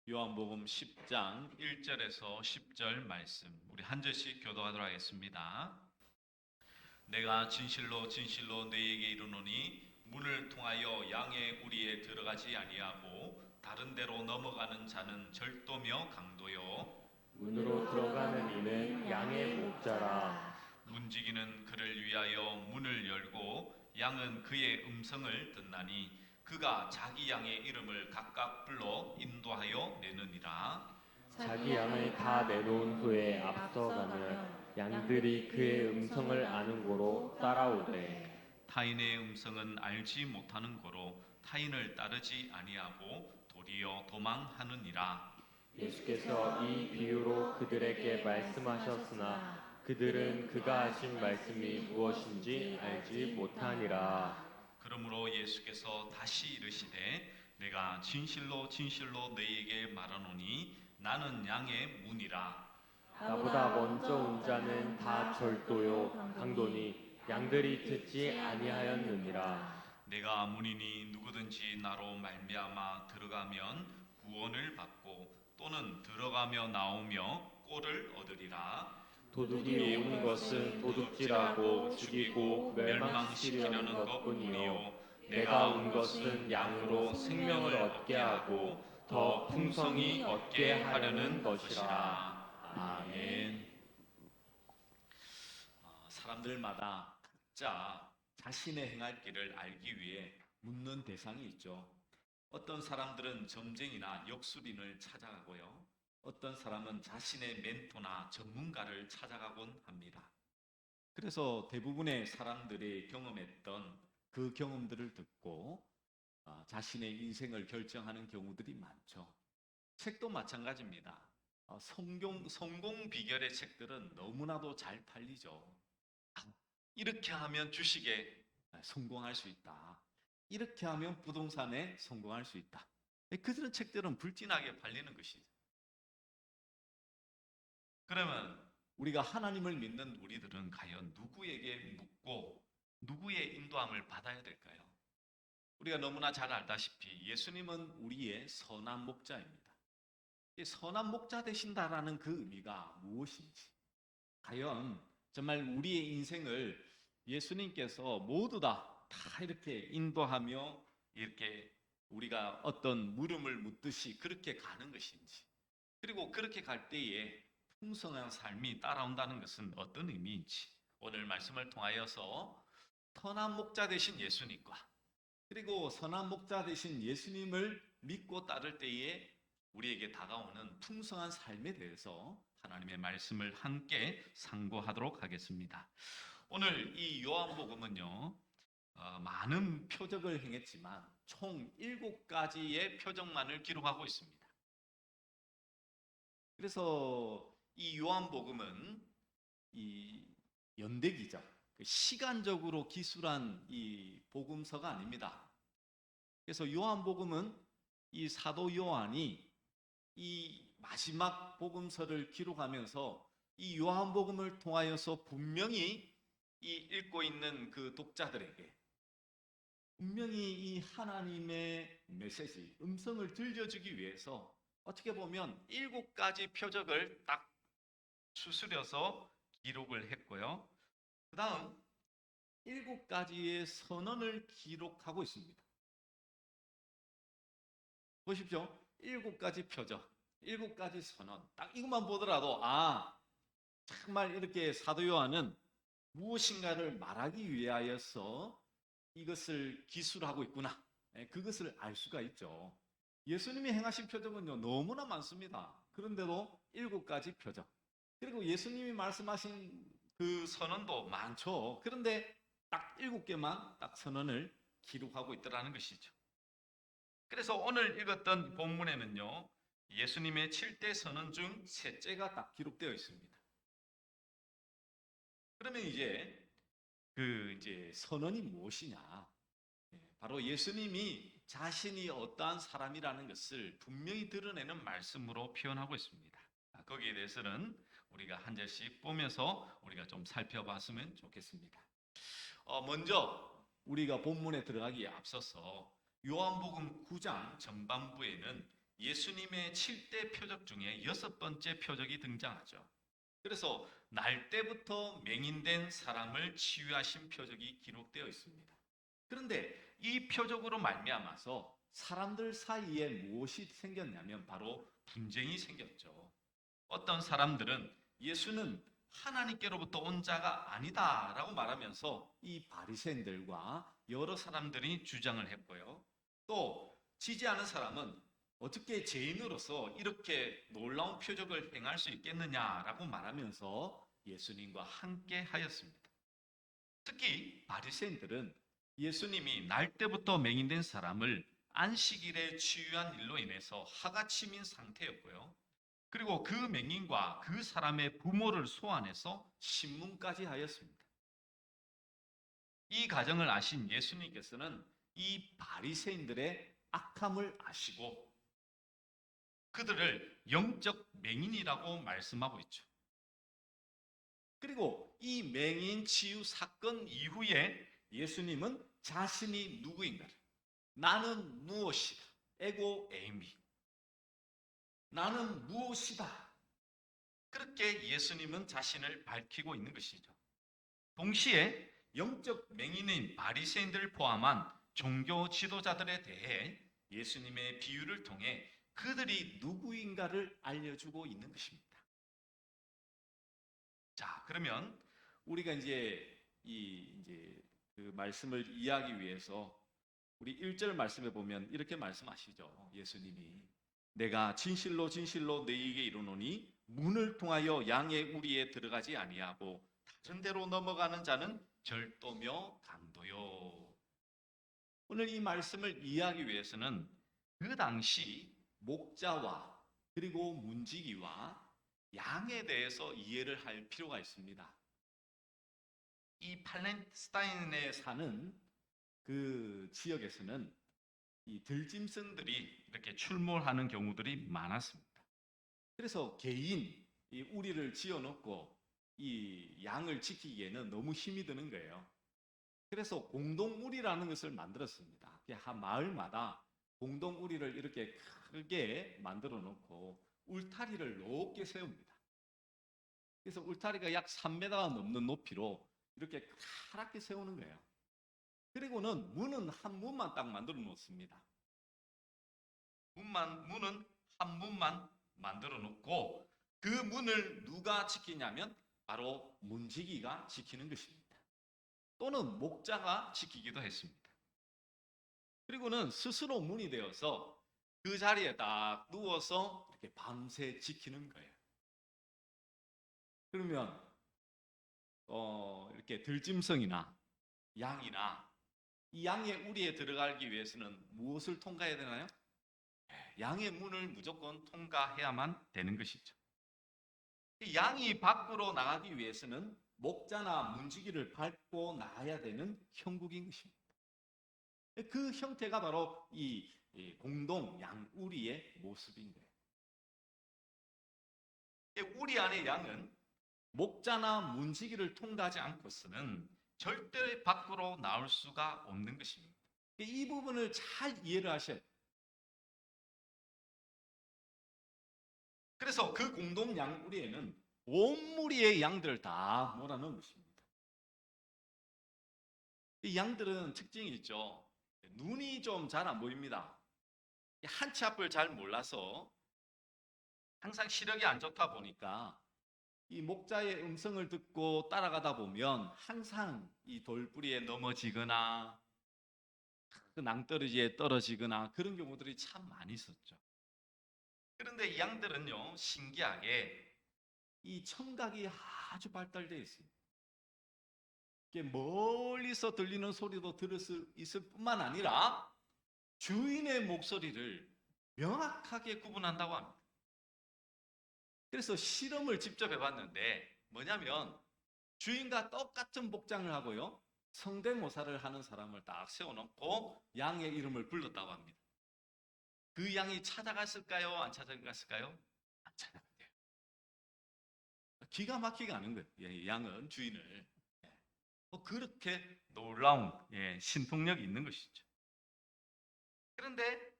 요한복음 10장 1절에서 10절 말씀 우리 한 절씩 교도하도록 하겠습니다. 내가 진실로 진실로 너희에게 이르노니 문을 통하여 양의 우리에 들어가지 아니하고 다른 데로 넘어가는 자는 절도며 강도요 문으로 들어가는 이는 양의 목자라. 문지기는 그를 위하여 문을 열고 양은 그의 음성을 듣나니 그가 자기 양의 이름을 각각 불러 인도하여 내느니라. 자기 양을 다 내놓은 후에 앞서가면 양들이 그의 음성을 아는 고로 따라오되 타인의 음성은 알지 못하는 고로 타인을 따르지 아니하고 도리어 도망하느니라. 예수께서 이 비유로 그들에게 말씀하셨으나 그들은 그가 하신 말씀이 무엇인지 알지 못하니라. 그러므로 예수께서 다시 이르시되 내가 진실로 진실로 너희에게 말하노니 나는 양의 문이라. 나보다 먼저 온 자는 다 절도요 강도니 양들이 듣지 아니하였느니라. 내가 문이니 누구든지 나로 말미암아 들어가면 구원을 받고 또는 들어가며 나오며 꼴을 얻으리라. 도둑이 오는 것은 도둑질하고 죽이고 멸망시키려는 것뿐이요 내가 온 것은 양으로 생명을 얻게 하고 더 풍성히 얻게 하려는 것이라. 아멘. 사람들마다 각자 자신의 행할 길을 알기 위해 묻는 대상이 있죠. 어떤 사람들은 점쟁이나 역술인을 찾아가고요. 어떤 사람은 자신의 멘토나 전문가를 찾아가곤 합니다. 그래서 대부분의 사람들이 경험했던 그 경험들을 듣고 자신의 인생을 결정하는 경우들이 많죠. 책도 마찬가지입니다. 성공 비결의 책들은 너무나도 잘 팔리죠. 이렇게 하면 주식에 성공할 수 있다. 이렇게 하면 부동산에 성공할 수 있다. 그런 책들은 불티나게 팔리는 것이죠. 그러면 우리가 하나님을 믿는 우리들은 과연 누구에게 묻고 누구의 인도함을 받아야 될까요? 우리가 너무나 잘 알다시피 예수님은 우리의 선한 목자입니다. 선한 목자 되신다라는 그 의미가 무엇인지, 과연 정말 우리의 인생을 예수님께서 모두 다 이렇게 인도하며 이렇게 우리가 어떤 물음을 묻듯이 그렇게 가는 것인지, 그리고 그렇게 갈 때에 풍성한 삶이 따라온다는 것은 어떤 의미인지 오늘 말씀을 통하여서 선한 목자 되신 예수님과 그리고 선한 목자 되신 예수님을 믿고 따를 때에 우리에게 다가오는 풍성한 삶에 대해서 하나님의 말씀을 함께 상고하도록 하겠습니다. 오늘 이 요한복음은요, 많은 표적을 행했지만 총 7가지의 표적만을 기록하고 있습니다. 그래서 이 요한복음은 이 연대기적, 시간적으로 기술한 이 복음서가 아닙니다. 그래서 요한복음은 이 사도 요한이 이 마지막 복음서를 기록하면서 이 요한복음을 통하여서 분명히 이 읽고 있는 그 독자들에게 분명히 이 하나님의 메시지, 음성을 들려주기 위해서 어떻게 보면 7가지 표적을 딱 추스려서 기록을 했고요. 그 다음 7가지의 선언을 기록하고 있습니다. 보십시오. 7가지 표적, 7가지 선언. 딱 이것만 보더라도 정말 이렇게 사도 요한은 무엇인가를 말하기 위하여서 이것을 기술하고 있구나. 그것을 알 수가 있죠. 예수님이 행하신 표적은요 너무나 많습니다. 그런데도 7가지 표적. 그리고 예수님이 말씀하신 그 선언도 많죠. 그런데 딱 7개만 딱 선언을 기록하고 있더라는 것이죠. 그래서 오늘 읽었던 본문에는요, 예수님의 7대 선언 중 3째가 딱 기록되어 있습니다. 그러면 이제 선언이 무엇이냐? 바로 예수님이 자신이 어떠한 사람이라는 것을 분명히 드러내는 말씀으로 표현하고 있습니다. 거기에 대해서는 우리가 한 절씩 보면서 우리가 좀 살펴봤으면 좋겠습니다. 먼저 우리가 본문에 들어가기에 앞서서 요한복음 9장 전반부에는 예수님의 7대 표적 중에 6번째 표적이 등장하죠. 그래서 날 때부터 맹인된 사람을 치유하신 표적이 기록되어 있습니다. 그런데 이 표적으로 말미암아서 사람들 사이에 무엇이 생겼냐면 바로 분쟁이 생겼죠. 어떤 사람들은 예수는 하나님께로부터 온 자가 아니다라고 말하면서 이 바리새인들과 여러 사람들이 주장을 했고요. 또 지지 않은 사람은 어떻게 죄인으로서 이렇게 놀라운 표적을 행할 수 있겠느냐라고 말하면서 예수님과 함께 하였습니다. 특히 바리새인들은 예수님이 날 때부터 맹인된 사람을 안식일에 치유한 일로 인해서 하가침인 상태였고요. 그리고 그 맹인과 그 사람의 부모를 소환해서 신문까지 하였습니다. 이 가정을 아신 예수님께서는 이 바리새인들의 악함을 아시고 그들을 영적 맹인이라고 말씀하고 있죠. 그리고 이 맹인 치유 사건 이후에 예수님은 자신이 누구인가를, 나는 무엇이다, 에고 에이미, 나는 무엇이다, 그렇게 예수님은 자신을 밝히고 있는 것이죠. 동시에 영적 맹인인 바리새인들을 포함한 종교 지도자들에 대해 예수님의 비유를 통해 그들이 누구인가를 알려주고 있는 것입니다. 자, 그러면 우리가 이제 그 말씀을 이해하기 위해서 우리 1절 말씀에 보면 이렇게 말씀하시죠. 예수님이 내가 진실로 진실로 너희에게 이르노니 문을 통하여 양의 우리에 들어가지 아니하고 다른 데로 넘어가는 자는 절도며 강도요. 오늘 이 말씀을 이해하기 위해서는 그 당시 목자와 그리고 문지기와 양에 대해서 이해를 할 필요가 있습니다. 이 팔레스타인에 사는 그 지역에서는 이 들짐승들이 이렇게 출몰하는 경우들이 많았습니다. 그래서 개인 이 우리를 지어놓고 이 양을 지키기에는 너무 힘이 드는 거예요. 그래서 공동우리라는 것을 만들었습니다. 한 마을마다 공동우리를 이렇게 크게 만들어 놓고 울타리를 높게 세웁니다. 그래서 울타리가 약 3m가 넘는 높이로 이렇게 가랗게 세우는 거예요. 그리고는 문은 한 문만 딱 만들어 놓습니다. 문은 한 문만 만들어 놓고 그 문을 누가 지키냐면 바로 문지기가 지키는 것입니다. 또는 목자가 지키기도 했습니다. 그리고는 스스로 문이 되어서 그 자리에 딱 누워서 이렇게 밤새 지키는 거예요. 그러면 이렇게 들짐승이나 양이나 이 양의 우리에 들어가기 위해서는 무엇을 통과해야 되나요? 양의 문을 무조건 통과해야만 되는 것이죠. 양이 밖으로 나가기 위해서는 목자나 문지기를 밟고 나가야 되는 형국인 것입니다. 그 형태가 바로 이 공동 양우리의 모습인 거예요. 우리 안의 양은 목자나 문지기를 통과하지 않고서는 절대 밖으로 나올 수가 없는 것입니다. 이 부분을 잘 이해를 하셔야 돼요. 그래서 그 공동 양우리에는 온 무리의 양들을 다 몰아넣은 것입니다. 이 양들은 특징이 있죠. 눈이 좀 잘 안 보입니다. 한 치 앞을 잘 몰라서 항상 시력이 안 좋다 보니까 이 목자의 음성을 듣고 따라가다 보면 항상 이 돌뿌리에 넘어지거나 그 낭떠러지에 떨어지거나 그런 경우들이 참 많이 있었죠. 그런데 이 양들은요, 신기하게 이 청각이 아주 발달되어 있습니다. 멀리서 들리는 소리도 들을 수 있을 뿐만 아니라 주인의 목소리를 명확하게 구분한다고 합니다. 그래서 실험을 직접 해봤는데 뭐냐면 주인과 똑같은 복장을 하고요, 성대모사를 하는 사람을 딱 세워놓고 양의 이름을 불렀다고 합니다. 그 양이 찾아갔을까요? 안 찾아갔을까요? 안 찾아갔대요. 기가 막히게 아는 거예요. 양은 주인을. 그렇게 놀라운 신통력이 있는 것이죠. 그런데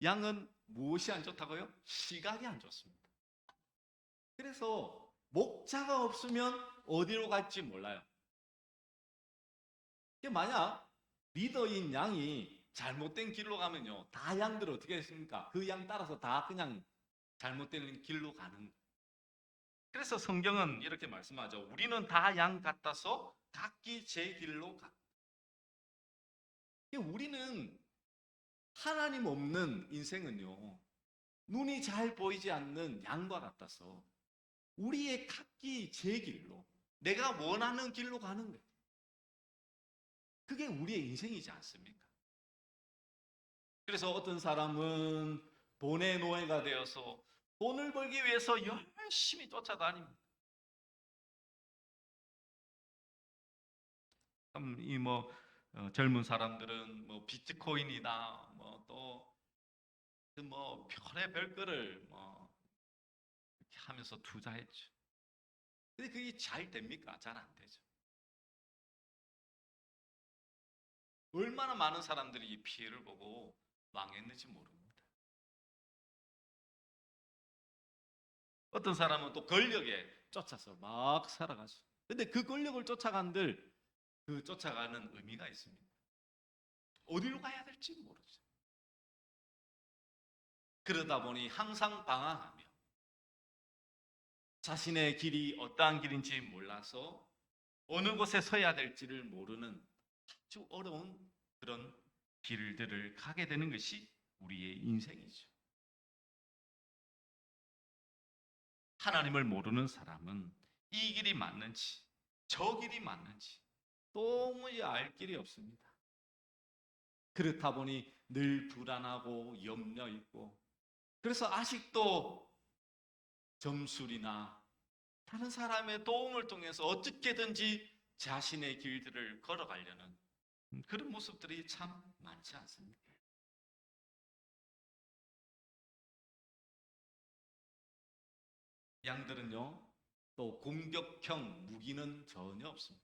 양은 무엇이 안 좋다고요? 시각이 안 좋습니다. 그래서 목자가 없으면 어디로 갈지 몰라요. 만약 리더인 양이 잘못된 길로 가면요, 다 양들 어떻게 했습니까? 그 양 따라서 다 그냥 잘못된 길로 가는 거예요. 그래서 성경은 이렇게 말씀하죠. 우리는 다 양 같아서 각기 제 길로 가. 우리는 하나님 없는 인생은요, 눈이 잘 보이지 않는 양과 같아서 우리의 각기 제 길로, 내가 원하는 길로 가는 거예요. 그게 우리의 인생이지 않습니까? 그래서 어떤 사람은 돈의 노예가 되어서 돈을 벌기 위해서 열심히 쫓아다닙니다. 젊은 사람들은 비트코인이다, 별의 별거를 이렇게 하면서 투자했죠. 근데 그게 잘 됩니까? 잘 안 되죠. 얼마나 많은 사람들이 이 피해를 보고 망했는지 모릅니다. 어떤 사람은 또 권력에 쫓아서 막 살아가죠. 근데 그 권력을 쫓아간들 그 쫓아가는 의미가 있습니다. 어디로 가야 될지 모르죠. 그러다 보니 항상 방황하며 자신의 길이 어떠한 길인지 몰라서 어느 곳에 서야 될지를 모르는 아주 어려운 그런 길들을 가게 되는 것이 우리의 인생이죠. 하나님을 모르는 사람은 이 길이 맞는지 저 길이 맞는지 도무지 알 길이 없습니다. 그렇다 보니 늘 불안하고 염려 있고, 그래서 아직도 점술이나 다른 사람의 도움을 통해서 어떻게든지 자신의 길들을 걸어가려는 그런 모습들이 참 많지 않습니까? 양들은요, 또 공격형 무기는 전혀 없습니다.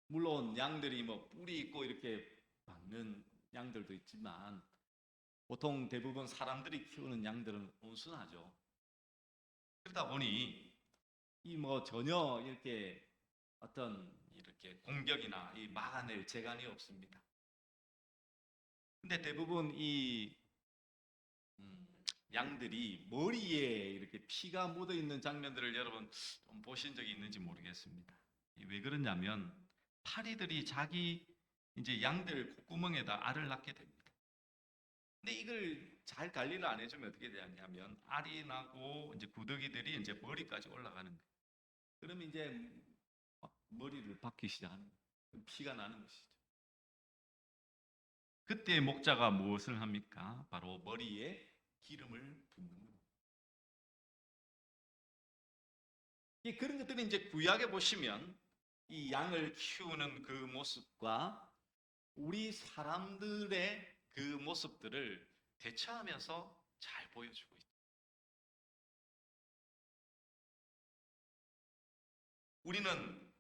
물론 양들이 뿔이 있고 이렇게 막는 양들도 있지만 보통 대부분 사람들이 키우는 양들은 온순하죠. 그러다 보니 전혀 이렇게 어떤 이렇게 공격이나 막아낼 재간이 없습니다. 근데 대부분 양들이 머리에 이렇게 피가 묻어 있는 장면들을 여러분 좀 보신 적이 있는지 모르겠습니다. 왜 그러냐면 파리들이 자기 이제 양들 콧구멍에다 알을 낳게 됩니다. 근데 이걸 잘 관리를 안 해주면 어떻게 되냐면 알이 나고 이제 구더기들이 이제 머리까지 올라가는 거예요. 그러면 이제 머리를 박기 시작하는 거예요. 피가 나는 것이죠. 그때 목자가 무엇을 합니까? 바로 머리에 기름을 붓는 겁니다. 그런 것들이 이제 구약에 보시면 이 양을 키우는 그 모습과 우리 사람들의 그 모습들을 대처하면서 잘 보여주고 있다. 우리는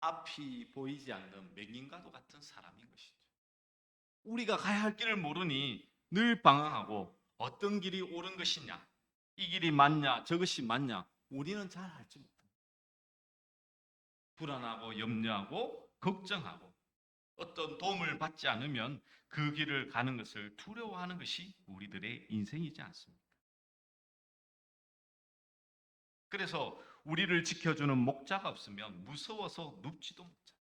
앞이 보이지 않는 맹인과도 같은 사람인 것이죠. 우리가 가야 할 길을 모르니 늘 방황하고 어떤 길이 옳은 것이냐, 이 길이 맞냐, 저것이 맞냐, 우리는 잘 알지 못합니다. 불안하고 염려하고 걱정하고 어떤 도움을 받지 않으면 그 길을 가는 것을 두려워하는 것이 우리들의 인생이지 않습니까? 그래서 우리를 지켜주는 목자가 없으면 무서워서 눕지도 못해요.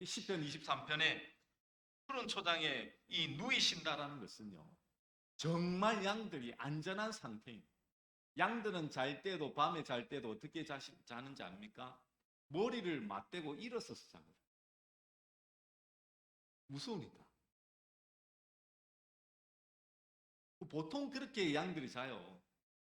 시편 23편에 푸른 초장에 이 누이신다라는 것은요, 정말 양들이 안전한 상태입니다. 양들은 잘 때도 밤에 잘 때도 어떻게 자는지 압니까? 머리를 맞대고 일어서서 잡니다. 무서우니까. 보통 그렇게 양들이 자요.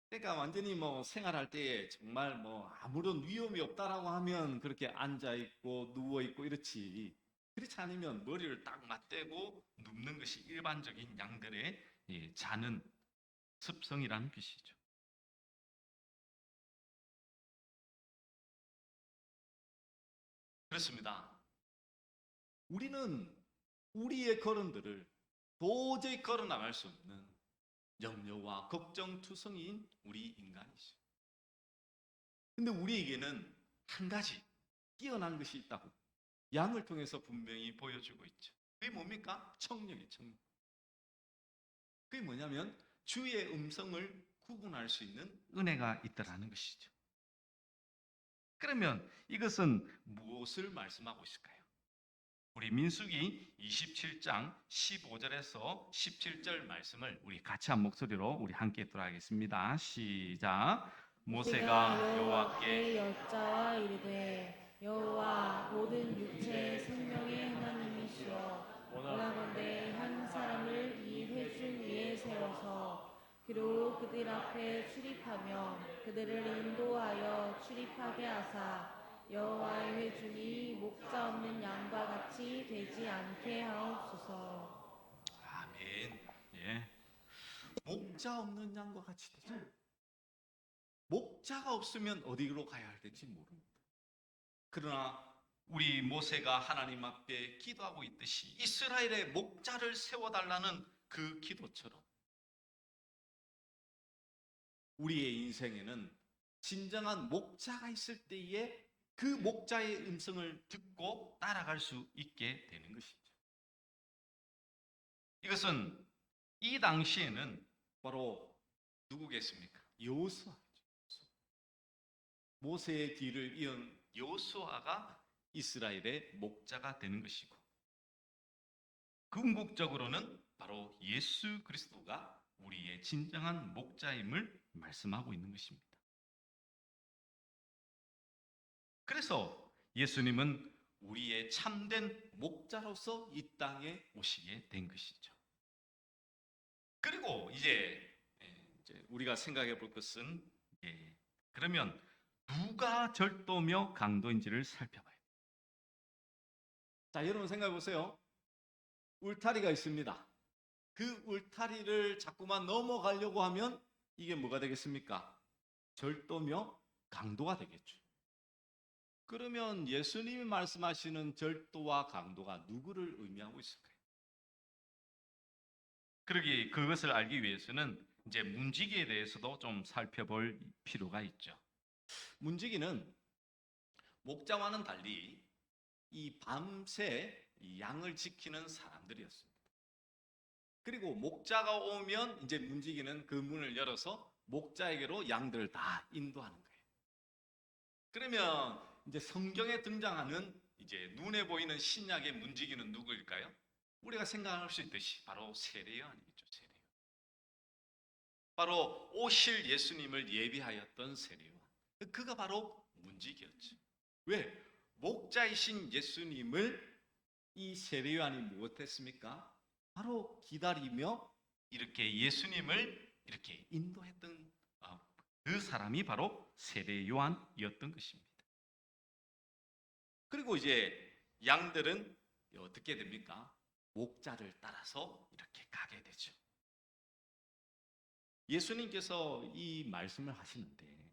그러니까 완전히 생활할 때에 정말 아무런 위험이 없다라고 하면 그렇게 앉아 있고 누워 있고 이렇지. 그렇지 않으면 머리를 딱 맞대고 눕는 것이 일반적인 양들의 자는 습성이라는 것이죠. 그렇습니다. 우리는 우리의 걸음들을 도저히 걸어 나갈 수 없는 염려와 걱정투성이인 우리 인간이죠. 근데 우리에게는 한 가지 뛰어난 것이 있다고 양을 통해서 분명히 보여주고 있죠. 그게 뭡니까? 청력이에요. 청력. 그게 뭐냐면 주의 음성을 구분할 수 있는 은혜가 있다라는 것이죠. 그러면 이것은 무엇을 말씀하고 있을까요? 우리 민수기 27장 15절에서 17절 말씀을 우리 같이 한 목소리로 우리 함께 들어가겠습니다. 시작. 모세가 여호와께 여짜와 이르되 여호와 모든 육체의 생명의 하나님이시여 원하건대 한 사람을 이 회중 위에 세워서 그리고 그들 앞에 출입하며 그들을 인도하여 출입하게 하사 여호와의 회중이 목자 없는 양과 같이 되지 않게 하옵소서. 아멘. 예. 목자 없는 양과 같이 되죠. 목자가 없으면 어디로 가야 할지 모릅니다. 그러나 우리 모세가 하나님 앞에 기도하고 있듯이 이스라엘의 목자를 세워달라는 그 기도처럼 우리의 인생에는 진정한 목자가 있을 때에 그 목자의 음성을 듣고 따라갈 수 있게 되는 것이죠. 이것은 이 당시에는 바로 누구겠습니까? 여호수아죠. 모세의 뒤를 이은 여호수아가 이스라엘의 목자가 되는 것이고, 궁극적으로는 바로 예수 그리스도가 우리의 진정한 목자임을 말씀하고 있는 것입니다. 그래서 예수님은 우리의 참된 목자로서 이 땅에 오시게 된 것이죠. 그리고 이제 우리가 생각해 볼 것은 그러면 누가 절도며 강도인지를 살펴봐요. 자, 여러분 생각해 보세요. 울타리가 있습니다. 그 울타리를 자꾸만 넘어가려고 하면 이게 뭐가 되겠습니까? 절도며 강도가 되겠죠. 그러면 예수님이 말씀하시는 절도와 강도가 누구를 의미하고 있을까요? 그것을 알기 위해서는 이제 문지기에 대해서도 좀 살펴볼 필요가 있죠. 문지기는 목자와는 달리 이 밤새 이 양을 지키는 사람들이었습니다. 그리고 목자가 오면 이제 문지기는 그 문을 열어서 목자에게로 양들을 다 인도하는 거예요. 그러면 이제 성경에 등장하는 이제 눈에 보이는 신약의 문지기는 누구일까요? 우리가 생각할 수 있듯이 바로 세례요한이겠죠. 세례요한. 바로 오실 예수님을 예비하였던 세례요한. 그가 바로 문지기였죠. 왜? 목자이신 예수님을 이 세례요한이 무엇했습니까? 바로 기다리며 이렇게 예수님을 이렇게 인도했던 그 사람이 바로 세례요한이었던 것입니다. 그리고 이제 양들은 어떻게 됩니까? 목자를 따라서 이렇게 가게 되죠. 예수님께서 이 말씀을 하시는데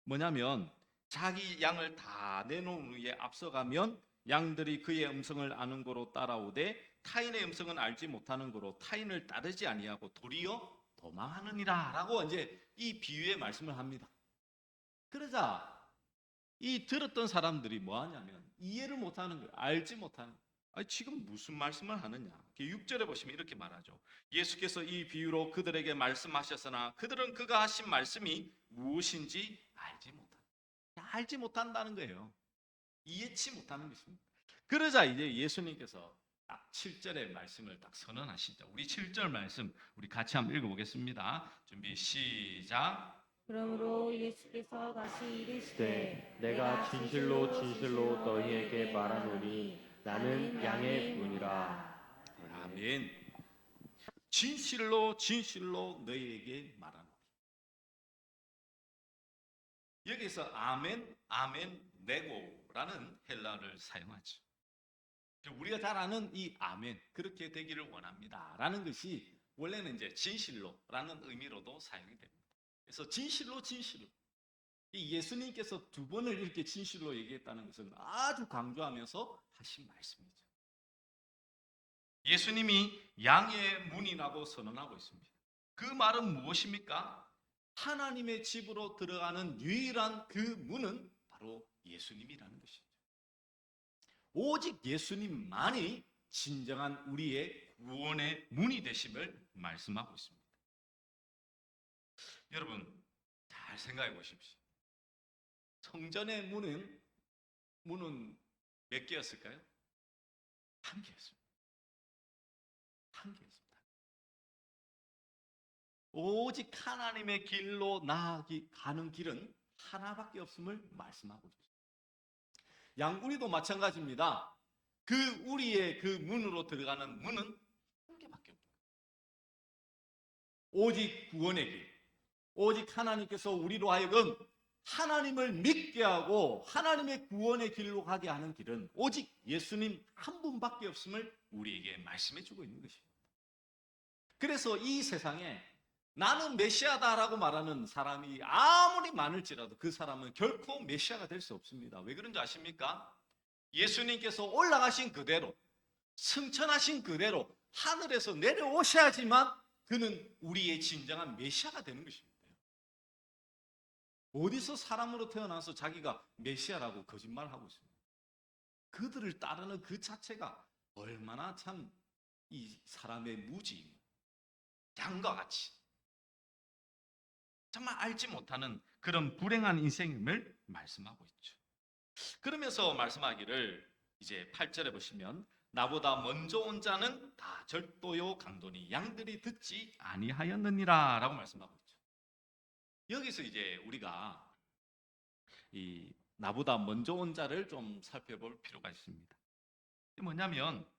뭐냐면 자기 양을 다 내놓은 후에 앞서가면 양들이 그의 음성을 아는 거로 따라오되 타인의 음성은 알지 못하는 거로 타인을 따르지 아니하고 도리어 도망하느니라 라고 이제 이 비유의 말씀을 합니다. 그러자 이 들었던 사람들이 뭐 하냐면 이해를 못하는 거예요. 알지 못하는 거예요. 아니, 지금 무슨 말씀을 하느냐. 6절에 보시면 이렇게 말하죠. 예수께서 이 비유로 그들에게 말씀하셨으나 그들은 그가 하신 말씀이 무엇인지 알지 못한다는 거예요. 이해치 못하는 것입니다. 그러자 이제 예수님께서 딱 7절의 말씀을 딱 선언하시죠. 우리 7절 말씀 우리 같이 한번 읽어보겠습니다. 준비 시작. 그러므로 예수께서 다시 이르시되 내가 진실로 진실로 너희에게 말하노니 나는 양의 문이라. 아멘. 진실로 진실로 너희에게 말하노니. 여기서 아멘, 아멘, 네고라는 헬라어를 사용하죠. 우리가 잘 아는 이 아멘, 그렇게 되기를 원합니다 라는 것이 원래는 이제 진실로라는 의미로도 사용이 됩니다. 그래서 진실로 진실로, 이 예수님께서 두 번을 이렇게 진실로 얘기했다는 것은 아주 강조하면서 하신 말씀이죠. 예수님이 양의 문이라고 선언하고 있습니다. 그 말은 무엇입니까? 하나님의 집으로 들어가는 유일한 그 문은 바로 예수님이라는 것이죠. 오직 예수님만이 진정한 우리의 구원의 문이 되심을 말씀하고 있습니다. 여러분 잘 생각해 보십시오. 성전의 문은 몇 개였을까요? 한 개였습니다. 한 개였습니다. 오직 하나님의 길로 가는 길은 하나밖에 없음을 말씀하고 있습니다. 양구리도 마찬가지입니다. 그 우리의 그 문으로 들어가는 문은 한 개밖에 없습니다. 오직 구원의 길, 오직 하나님께서 우리로 하여금 하나님을 믿게 하고 하나님의 구원의 길로 가게 하는 길은 오직 예수님 한 분밖에 없음을 우리에게 말씀해 주고 있는 것입니다. 그래서 이 세상에 나는 메시아다라고 말하는 사람이 아무리 많을지라도 그 사람은 결코 메시아가 될 수 없습니다. 왜 그런지 아십니까? 예수님께서 올라가신 그대로, 승천하신 그대로 하늘에서 내려오셔야지만 그는 우리의 진정한 메시아가 되는 것입니다. 어디서 사람으로 태어나서 자기가 메시아라고 거짓말하고 있습니다. 그들을 따르는 그 자체가 얼마나 참 이 사람의 무지입니다. 양과 같이 정말 알지 못하는 그런 불행한 인생임을 말씀하고 있죠. 그러면서 말씀하기를 이제 8절에 보시면 나보다 먼저 온 자는 다 절도요 강도니 양들이 듣지 아니하였느니라 라고 말씀하고 있죠. 여기서 이제 우리가 이 나보다 먼저 온 자를 좀 살펴볼 필요가 있습니다. 이게 뭐냐면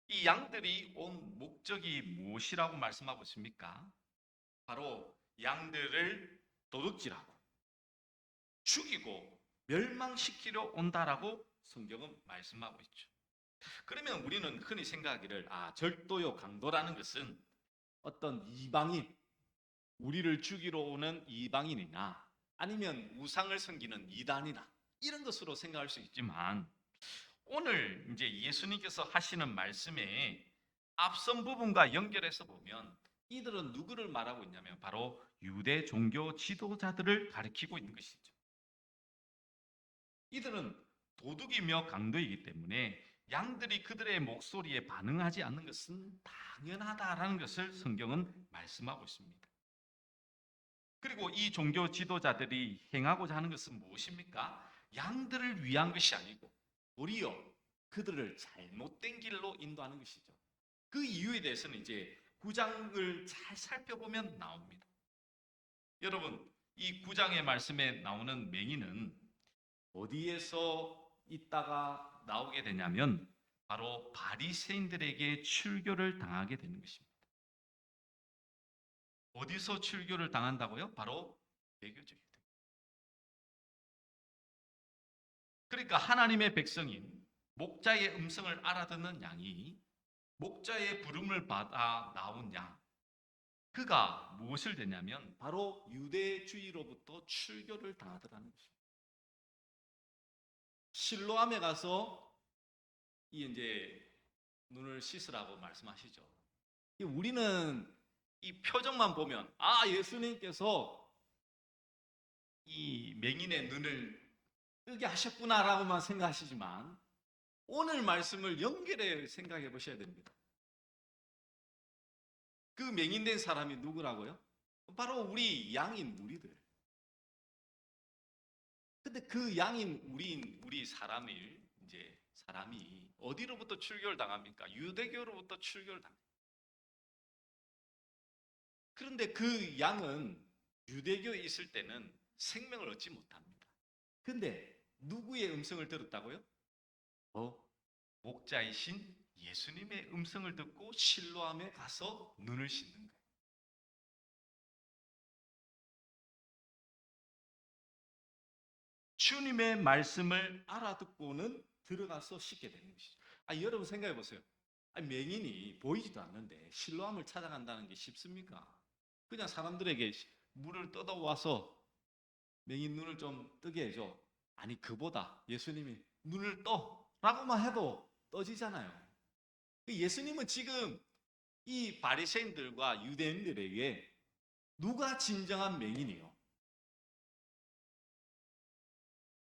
이 양들이 온 목적이 무엇이라고 말씀하고 있습니까? 바로 양들을 도둑질하고 죽이고 멸망시키려 온다라고 성경은 말씀하고 있죠. 그러면 우리는 흔히 생각하기를 절도요 강도라는 것은 어떤 이방인, 우리를 죽이러 오는 이방인이나 아니면 우상을 섬기는 이단이나 이런 것으로 생각할 수 있지만 오늘 이제 예수님께서 하시는 말씀에 앞선 부분과 연결해서 보면 이들은 누구를 말하고 있냐면 바로 유대 종교 지도자들을 가리키고 있는 것이죠. 이들은 도둑이며 강도이기 때문에 양들이 그들의 목소리에 반응하지 않는 것은 당연하다라는 것을 성경은 말씀하고 있습니다. 그리고 이 종교 지도자들이 행하고자 하는 것은 무엇입니까? 양들을 위한 것이 아니고 도리어 그들을 잘못된 길로 인도하는 것이죠. 그 이유에 대해서는 이제 9장을 잘 살펴보면 나옵니다. 여러분, 이 9장의 말씀에 나오는 맹인은 어디에서 있다가 나오게 되냐면 바로 바리새인들에게 출교를 당하게 되는 것입니다. 어디서 출교를 당한다고요? 바로 외교죠. 그러니까 하나님의 백성인 목자의 음성을 알아듣는 양이 목자의 부름을 받아 나온 양, 그가 무엇을 되냐면 바로 유대주의로부터 출교를 당하더라는 것입니다. 실로암에 가서 이제 눈을 씻으라고 말씀하시죠. 우리는 이 표정만 보면 예수님께서 이 맹인의 눈을 뜨게 하셨구나라고만 생각하시지만 오늘 말씀을 연결해 생각해 보셔야 됩니다. 그 맹인된 사람이 누구라고요? 바로 우리 양인 우리들. 근데 그 양인 우리 사람이 어디로부터 출교를 당합니까? 유대교로부터 출교를 당합니다. 그런데 그 양은 유대교에 있을 때는 생명을 얻지 못합니다. 근데 누구의 음성을 들었다고요? 목자이신 예수님의 음성을 듣고 실로암에 가서 눈을 씻는 거예요. 주님의 말씀을 알아듣고는 들어가서 씻게 되는 것이죠. 여러분 생각해 보세요. 맹인이 보이지도 않는데 실로암을 찾아간다는 게 쉽습니까? 그냥 사람들에게 물을 떠다와서 맹인 눈을 좀 뜨게 해줘. 그보다 예수님이 눈을 떠라고만 해도 떠지잖아요. 예수님은 지금 이 바리새인들과 유대인들에게 누가 진정한 맹인이요?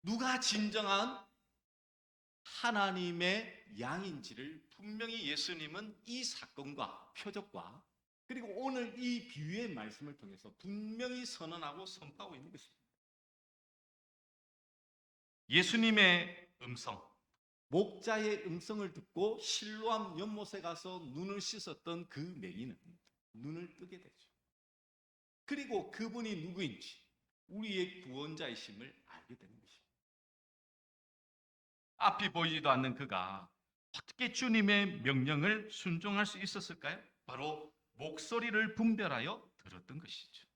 누가 진정한 하나님의 양인지를 분명히 예수님은 이 사건과 표적과 그리고 오늘 이 비유의 말씀을 통해서 분명히 선언하고 선포하고 있는 것입니다. 예수님의 음성, 목자의 음성을 듣고 실로암 연못에 가서 눈을 씻었던 그 맹인은 눈을 뜨게 되죠. 그리고 그분이 누구인지 우리의 구원자이심을 알게 되는 것입니다. 앞이 보이지도 않는 그가 어떻게 주님의 명령을 순종할 수 있었을까요? 바로 목소리를 분별하여 들었던 것이죠.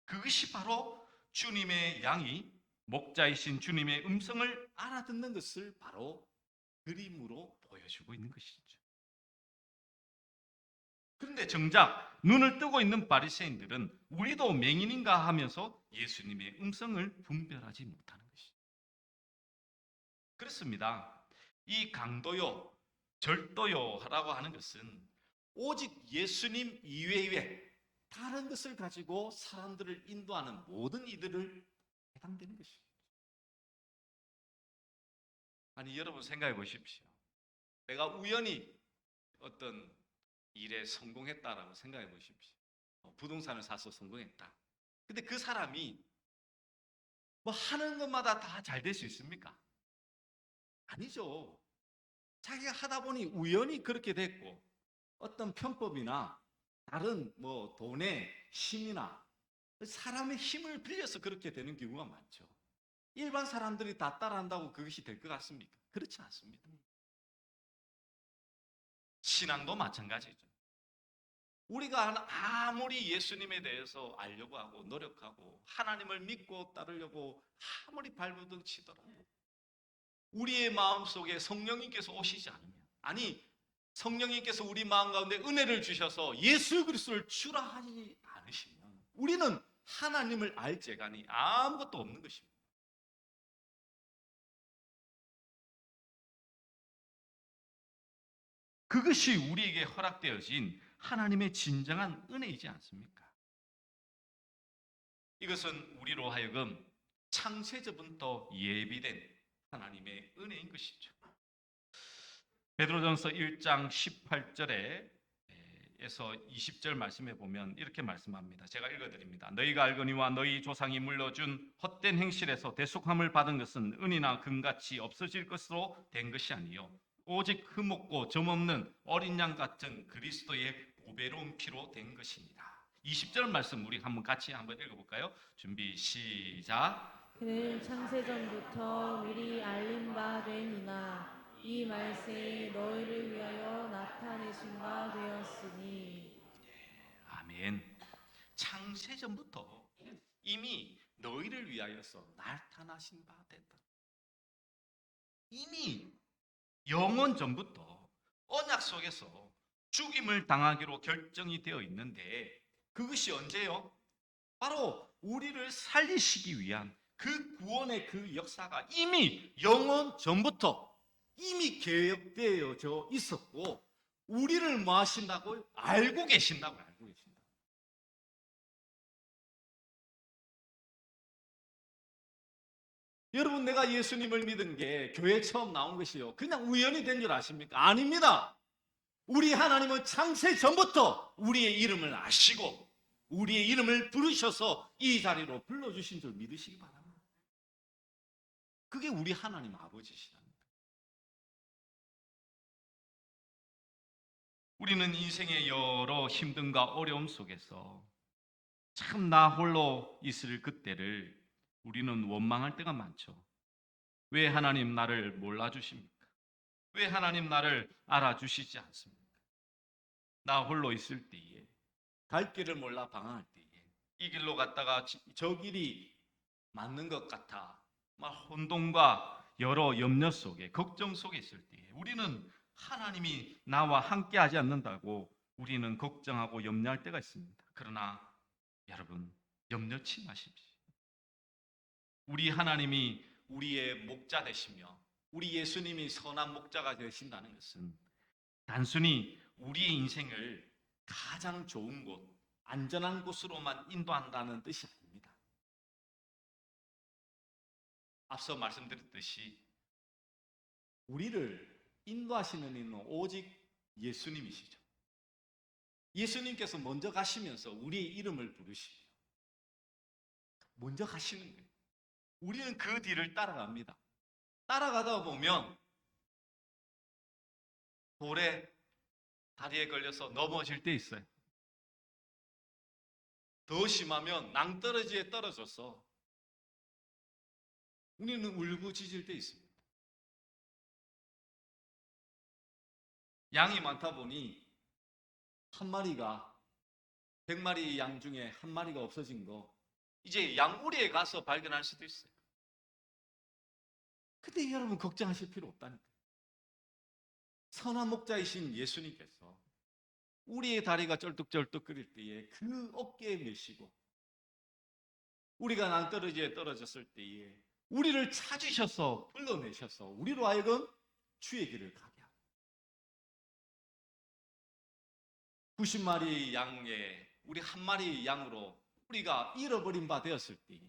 그것이 바로 주님의 양이 목자이신 주님의 음성을 알아듣는 것을 바로 그림으로 보여주고 있는 것이죠. 그런데 정작 눈을 뜨고 있는 바리새인들은 우리도 맹인인가 하면서 예수님의 음성을 분별하지 못하는 것이죠. 그렇습니다. 이 강도요, 절도요라고 하는 것은 오직 예수님 이외에 다른 것을 가지고 사람들을 인도하는 모든 이들을 해당되는 것입니다. 아니 여러분 생각해 보십시오. 내가 우연히 어떤 일에 성공했다라고 생각해 보십시오. 부동산을 사서 성공했다. 근데 그 사람이 뭐 하는 것마다 다 잘 될 수 있습니까? 아니죠. 자기가 하다 보니 우연히 그렇게 됐고 어떤 편법이나 다른 뭐 돈의 힘이나 사람의 힘을 빌려서 그렇게 되는 경우가 많죠. 일반 사람들이 다 따라한다고 그것이 될 것 같습니까? 그렇지 않습니다. 신앙도 마찬가지죠. 우리가 아무리 예수님에 대해서 알려고 하고 노력하고 하나님을 믿고 따르려고 아무리 발버둥 치더라도 우리의 마음속에 성령님께서 오시지 않으면, 아니 성령님께서 우리 마음 가운데 은혜를 주셔서 예수 그리스도를 주라 하지 않으시면 우리는 하나님을 알 재간이 아무것도 없는 것입니다. 그것이 우리에게 허락되어진 하나님의 진정한 은혜이지 않습니까? 이것은 우리로 하여금 창세전부터 예비된 하나님의 은혜인 것이죠. 베드로전서 1장 18절에 에서 20절 말씀에 보면 이렇게 말씀합니다. 제가 읽어드립니다. 너희가 알거니와 너희 조상이 물려준 헛된 행실에서 대속함을 받은 것은 은이나 금같이 없어질 것으로 된 것이 아니요 오직 흠없고 점없는 어린 양 같은 그리스도의 보배로운 피로 된 것입니다. 20절 말씀 우리 같이 한번 읽어볼까요? 준비 시작. 그는 창세전부터 미리 알린 바 되니나 이 말씀이 너희를 위하여 나타내신 바 되었으니. 아멘. 창세전부터 이미 너희를 위하여서 나타나신 바 됐다. 이미 영원 전부터 언약 속에서 죽임을 당하기로 결정이 되어 있는데 그것이 언제요? 바로 우리를 살리시기 위한 그 구원의 그 역사가 이미 영원 전부터 이미 계획되어져 있었고 우리를 뭐 하신다고요? 알고 계신다고요. 알고 계신다. 여러분 내가 예수님을 믿은 게 교회 처음 나온 것이요 그냥 우연히 된 줄 아십니까? 아닙니다. 우리 하나님은 창세 전부터 우리의 이름을 아시고 우리의 이름을 부르셔서 이 자리로 불러주신 줄 믿으시기 바랍니다. 그게 우리 하나님 아버지시랍니다. 우리는 인생의 여러 힘듦과 어려움 속에서 참 나 홀로 있을 그때를 우리는 원망할 때가 많죠. 왜 하나님 나를 몰라주십니까? 왜 하나님 나를 알아주시지 않습니까? 나 홀로 있을 때에 갈 길을 몰라 방황할 때에 이 길로 갔다가 저 길이 맞는 것 같아 막 혼돈과 여러 염려 속에 걱정 속에 있을 때에 우리는 하나님이 나와 함께 하지 않는다고 우리는 걱정하고 염려할 때가 있습니다. 그러나 여러분 염려치 마십시오. 우리 하나님이 우리의 목자 되시며 우리 예수님이 선한 목자가 되신다는 것은 단순히 우리의 인생을 가장 좋은 곳, 안전한 곳으로만 인도한다는 뜻이 아닙니다. 앞서 말씀드렸듯이 우리를 인도하시는 이는 오직 예수님이시죠. 예수님께서 먼저 가시면서 우리의 이름을 부르시고 먼저 가시는 거예요. 우리는 그 뒤를 따라갑니다. 따라가다 보면 돌에 다리에 걸려서 넘어질 때 있어요. 더 심하면 낭떠러지에 떨어져서 우리는 울부짖을 때 있습니다. 양이 많다 보니 한 마리가 100마리 양 중에 한 마리가 없어진 거 이제 양우리에 가서 발견할 수도 있어요. 근데 여러분 걱정하실 필요 없다니까요. 선한 목자이신 예수님께서 우리의 다리가 쩔뚝쩔뚝거릴 때에 그 어깨에 메시고 우리가 낭떠러지에 떨어졌을 때에 우리를 찾으셔서 불러내셔서 우리로 하여금 주의 길을 가게 합니다. 90마리 양에 우리 한 마리 양으로 우리가 잃어버린 바 되었을 때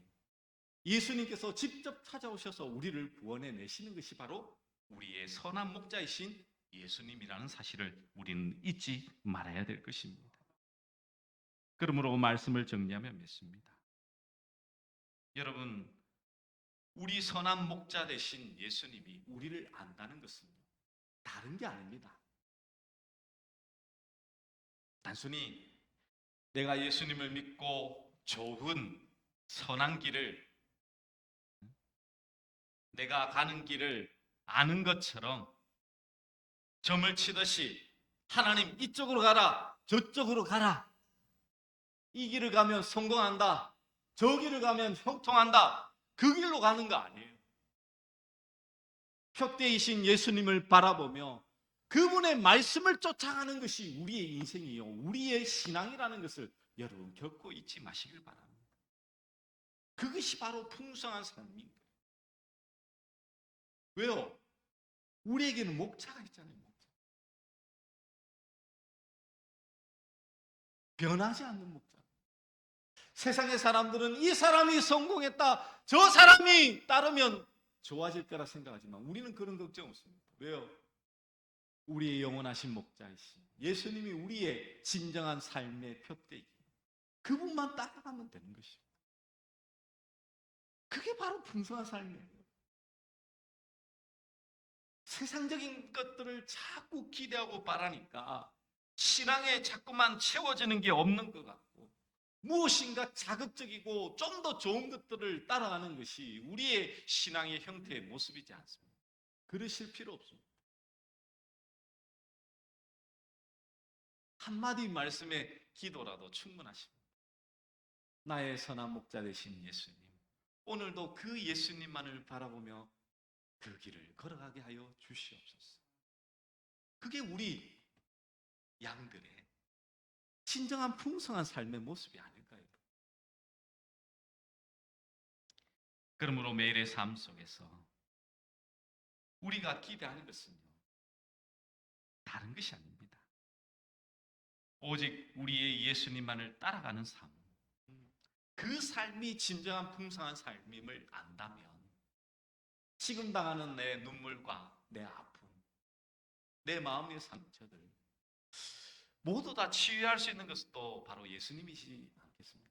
예수님께서 직접 찾아오셔서 우리를 구원해 내시는 것이 바로 우리의 선한 목자이신 예수님이라는 사실을 우리는 잊지 말아야 될 것입니다. 그러므로 말씀을 정리하면 맺습니다. 여러분, 우리 선한 목자 되신 예수님이 우리를 안다는 것은 다른 게 아닙니다. 단순히 내가 예수님을 믿고 좋은 선한 길을 내가 가는 길을 아는 것처럼 점을 치듯이 하나님 이쪽으로 가라 저쪽으로 가라 이 길을 가면 성공한다 저 길을 가면 형통한다 그 길로 가는 거 아니에요. 표대이신 예수님을 바라보며 그분의 말씀을 쫓아가는 것이 우리의 인생이요 우리의 신앙이라는 것을 여러분 결코 잊지 마시길 바랍니다. 그것이 바로 풍성한 삶입니다. 왜요? 우리에게는 목자가 있잖아요. 목자. 변하지 않는 목자. 세상의 사람들은 이 사람이 성공했다 저 사람이 따르면 좋아질 거라 생각하지만 우리는 그런 걱정 없습니다. 왜요? 우리의 영원하신 목자이신 예수님이 우리의 진정한 삶의 표대기 그분만 따라가면 되는 것입니다. 그게 바로 풍성한 삶이에요. 세상적인 것들을 자꾸 기대하고 바라니까 신앙에 자꾸만 채워지는 게 없는 것 같고 무엇인가 자극적이고 좀 더 좋은 것들을 따라가는 것이 우리의 신앙의 형태의 모습이지 않습니다. 그러실 필요 없습니다. 한마디 말씀의 기도라도 충분하십니다. 나의 선한 목자 되신 예수님, 오늘도 그 예수님만을 바라보며 그 길을 걸어가게 하여 주시옵소서. 그게 우리 양들의 진정한 풍성한 삶의 모습이 아닐까요? 그러므로 매일의 삶 속에서 우리가 기대하는 것은요, 다른 것이 아닙니다. 오직 우리의 예수님만을 따라가는 삶, 그 삶이 진정한 풍성한 삶임을 안다면 지금 당하는 내 눈물과 내 아픔, 내 마음의 상처들 모두 다 치유할 수 있는 것도 바로 예수님이시지 않겠습니까?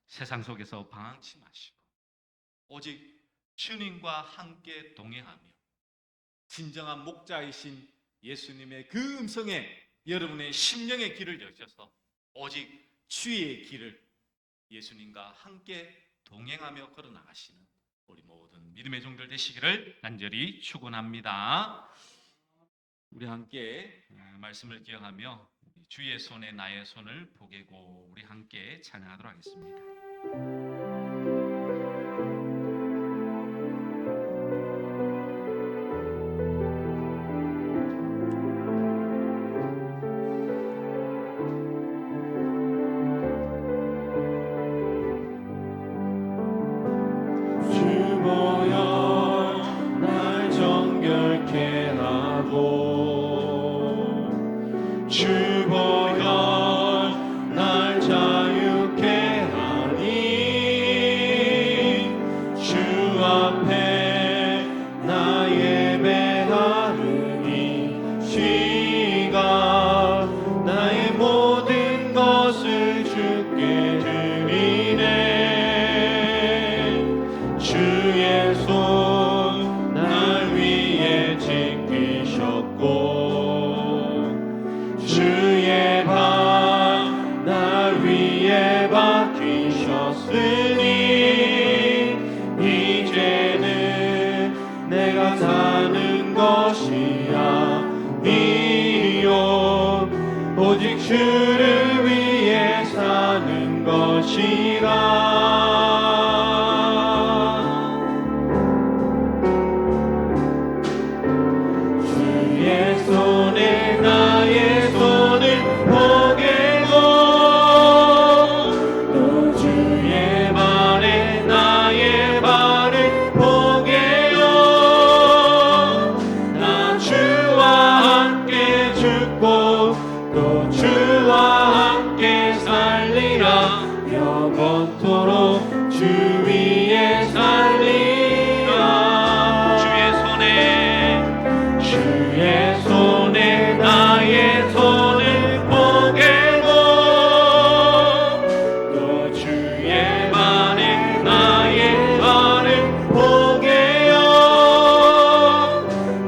세상 속에서 방황치 마시고 오직 주님과 함께 동행하며 진정한 목자이신 예수님의 그 음성에 여러분의 심령의 길을 여셔서 오직 주의 길을 예수님과 함께 동행하며 걸어나가시는 우리 모든 믿음의 종들 되시기를 간절히 축원합니다. 우리 함께 말씀을 기억하며 주의 손에 나의 손을 보게고 우리 함께 찬양하도록 하겠습니다. 주보여 날 정 주 보혈 날 자유케 하니 주 앞에 나 예배하는 이 시간 나의 모든 것을 주께 드리네 주의 손 날 위에 지키셨고 주의 발 날 위에 박히셨으니 이제는 내가 사는 것이 아니요 오직 주를 위해 사는 것이라 주의 손에 나의 손을 포개고 또 주의 발에 나의 발을 포개요 나 주와 함께 죽고 또 주와 함께 살리라 영원토록 주 위에 살리라 주의 손에 나의 손을 포개고 또 주의 발에 나의 발을 포개요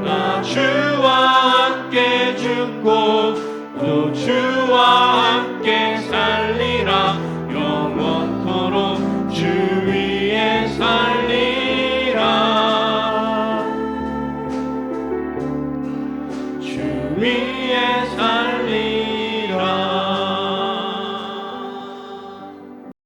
나 주와 함께 죽고 또 주와 함께 살리라 영원토록 주 위에 살리라 주 위에